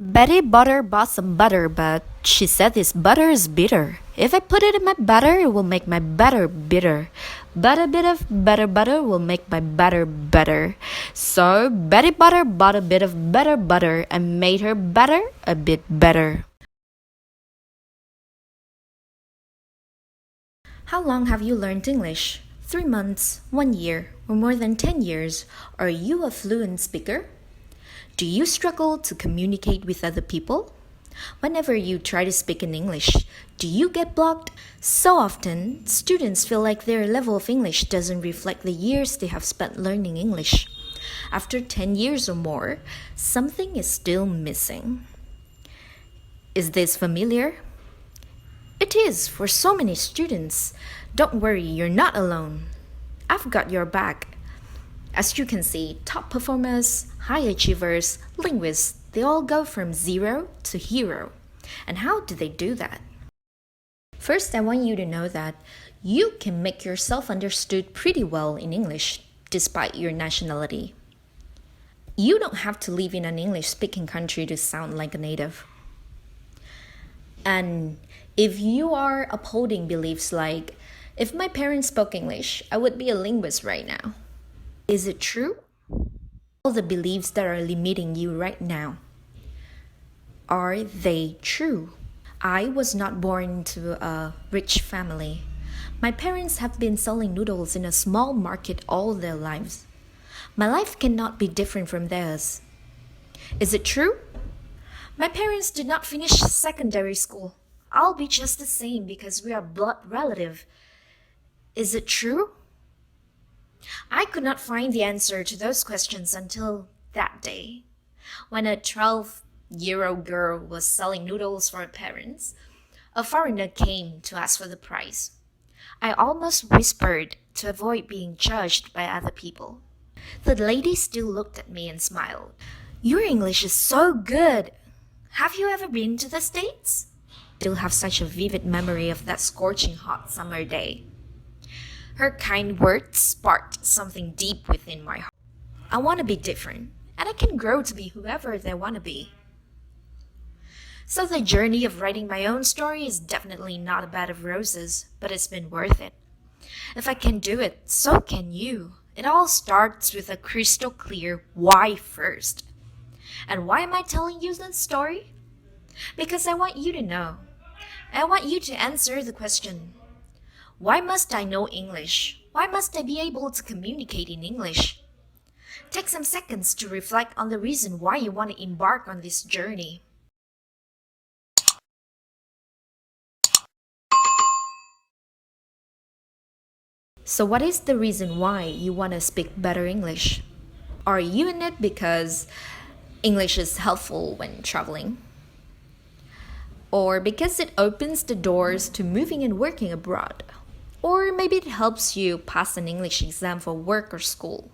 Betty Butter bought some butter, but she said this butter is bitter. If I put it in my butter, it will make my butter bitter. But a bit of butter will make my butter better. So Betty Butter bought a bit of better butter and made her butter a bit better. How long have you learned English? 3 months, 1 year, or more than 10 years? Are you a fluent speaker? Do you struggle to communicate with other people? Whenever you try to speak in English, do you get blocked? So often, students feel like their level of English doesn't reflect the years they have spent learning English. After 10 years or more, something is still missing. Is this familiar? It is for so many students. Don't worry, you're not alone. I've got your back. As you can see, top performers, high achievers, linguists, they all go from zero to hero. And how do they do that? First, I want you to know that you can make yourself understood pretty well in English, despite your nationality. You don't have to live in an English-speaking country to sound like a native. And if you are upholding beliefs like, if my parents spoke English, I would be a linguist right now. Is it true? All the beliefs that are limiting you right now, are they true? I was not born into a rich family. My parents have been selling noodles in a small market all their lives. My life cannot be different from theirs. Is it true? My parents did not finish secondary school. I'll be just the same because we are blood relative. Is it true? I could not find the answer to those questions until that day, when a 12-year-old girl was selling noodles for her parents. A foreigner came to ask for the price. I almost whispered to avoid being judged by other people. The lady still looked at me and smiled. Your English is so good. Have you ever been to the States? I still have such a vivid memory of that scorching hot summer day. Her kind words sparked something deep within my heart. I want to be different, and I can grow to be whoever they want to be. So the journey of writing my own story is definitely not a bed of roses, but it's been worth it. If I can do it, so can you. It all starts with a crystal clear why first. And why am I telling you this story? Because I want you to know. I want you to answer the question, why must I know English? Why must I be able to communicate in English? Take some seconds to reflect on the reason why you want to embark on this journey. So what is the reason why you want to speak better English? Are you in it because English is helpful when traveling? Or because it opens the doors to moving and working abroad? Or maybe it helps you pass an English exam for work or school.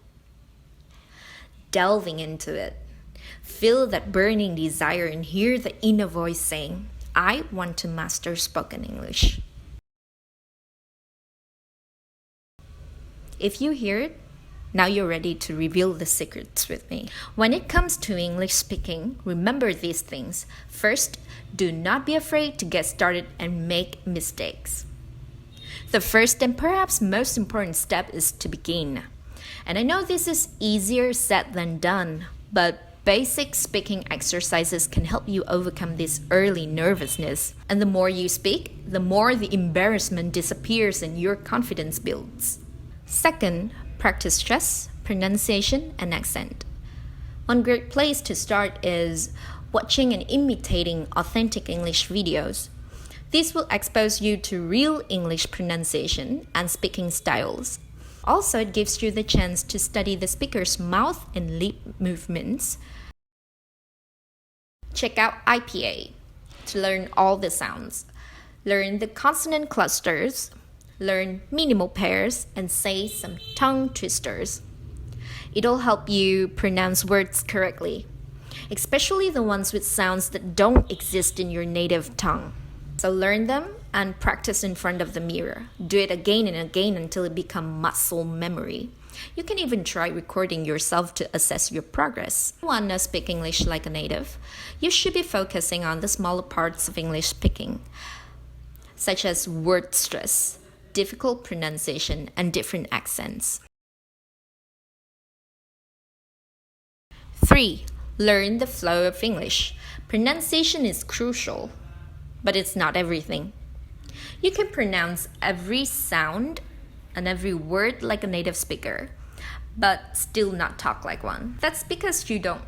Delving into it, feel that burning desire and hear the inner voice saying, I want to master spoken English. If you hear it, now you're ready to reveal the secrets with me. When it comes to English speaking, remember these things. First, do not be afraid to get started and make mistakes. The first and perhaps most important step is to begin. And I know this is easier said than done, but basic speaking exercises can help you overcome this early nervousness. And the more you speak, the more the embarrassment disappears and your confidence builds. Second, practice stress, pronunciation, and accent. One great place to start is watching and imitating authentic English videos. This will expose you to real English pronunciation and speaking styles. Also, it gives you the chance to study the speaker's mouth and lip movements. Check out IPA to learn all the sounds. Learn the consonant clusters, learn minimal pairs, and say some tongue twisters. It'll help you pronounce words correctly, especially the ones with sounds that don't exist in your native tongue. So learn them and practice in front of the mirror. Do it again and again until it becomes muscle memory. You can even try recording yourself to assess your progress. If you want to speak English like a native, you should be focusing on the smaller parts of English speaking, such as word stress, difficult pronunciation, and different accents. 3. Learn the flow of English. Pronunciation is crucial, but it's not everything. You can pronounce every sound and every word like a native speaker, but still not talk like one. That's because you don't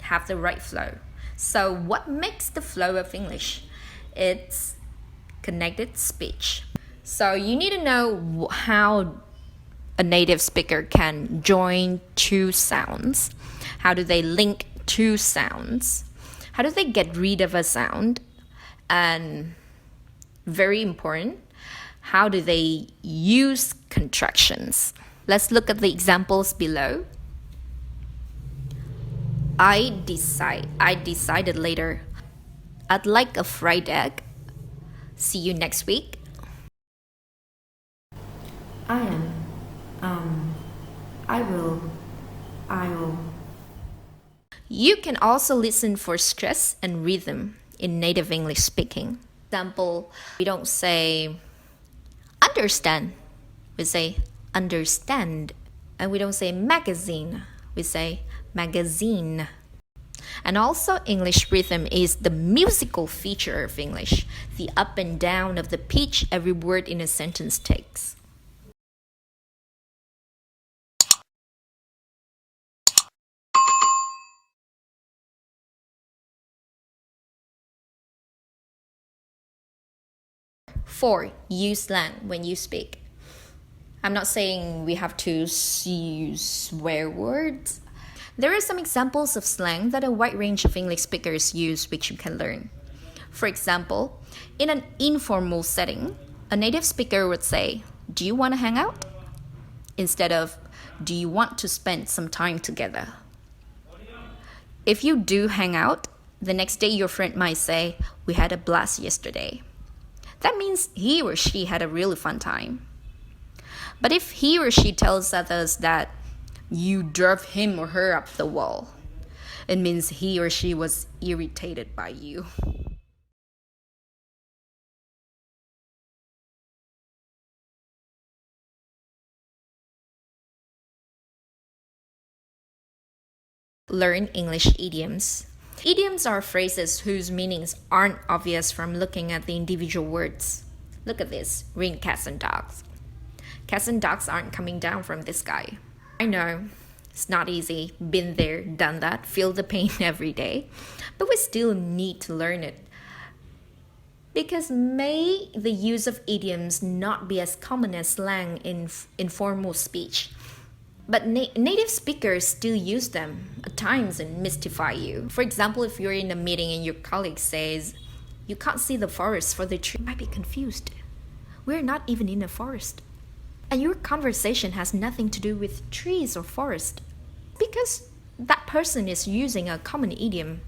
have the right flow. So what makes the flow of English? It's connected speech. So you need to know how a native speaker can join two sounds. How do they link two sounds? How do they get rid of a sound? And very important, how do they use contractions? Let's look at the examples below. I decided later. I'd like a fried egg. See you next week. I will. You can also listen for stress and rhythm in native English speaking. Example, we don't say understand, we say understand. And we don't say magazine, we say magazine. And also English rhythm is the musical feature of English, the up and down of the pitch every word in a sentence takes. Four, use slang when you speak. I'm not saying we have to use swear words. There are some examples of slang that a wide range of English speakers use which you can learn. For example, in an informal setting, a native speaker would say, "Do you want to hang out?" instead of, "Do you want to spend some time together?" If you do hang out, the next day your friend might say, "We had a blast yesterday." That means he or she had a really fun time. But if he or she tells others that you drove him or her up the wall, it means he or she was irritated by you. Learn English idioms. Idioms are phrases whose meanings aren't obvious from looking at the individual words. Look at this, reading cats and dogs. Cats and dogs aren't coming down from the sky. I know, it's not easy, been there, done that, feel the pain every day, but we still need to learn it. Because may the use of idioms not be as common as slang in informal speech, but native speakers still use them at times and mystify you. For example, if you're in a meeting and your colleague says, "You can't see the forest for the tree," you might be confused. We're not even in a forest. And your conversation has nothing to do with trees or forest. Because that person is using a common idiom.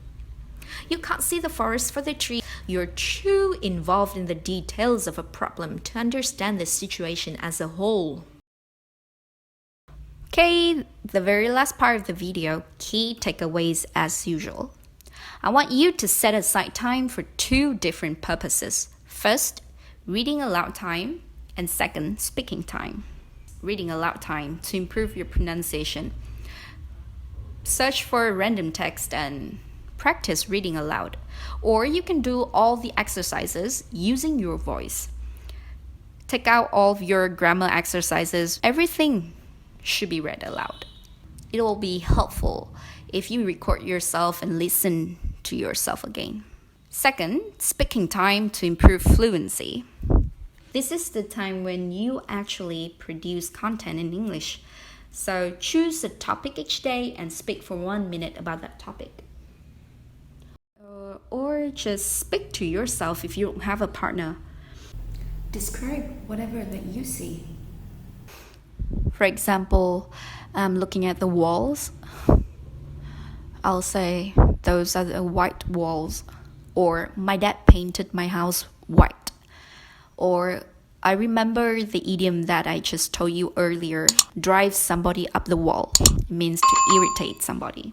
You can't see the forest for the tree. You're too involved in the details of a problem to understand the situation as a whole. Okay, the very last part of the video, key takeaways as usual. I want you to set aside time for two different purposes. First, reading aloud time, and second, speaking time. Reading aloud time to improve your pronunciation. Search for a random text and practice reading aloud. Or you can do all the exercises using your voice. Take out all of your grammar exercises. Everything should be read aloud. It will be helpful if you record yourself and listen to yourself again. Second, speaking time to improve fluency. This is the time when you actually produce content in English. So choose a topic each day and speak for 1 minute about that topic. Or just speak to yourself if you don't have a partner. Describe whatever that you see. For example, I'm looking at the walls. I'll say, "Those are the white walls." Or, "My dad painted my house white." Or, I remember the idiom that I just told you earlier, drive somebody up the wall. It means to irritate somebody.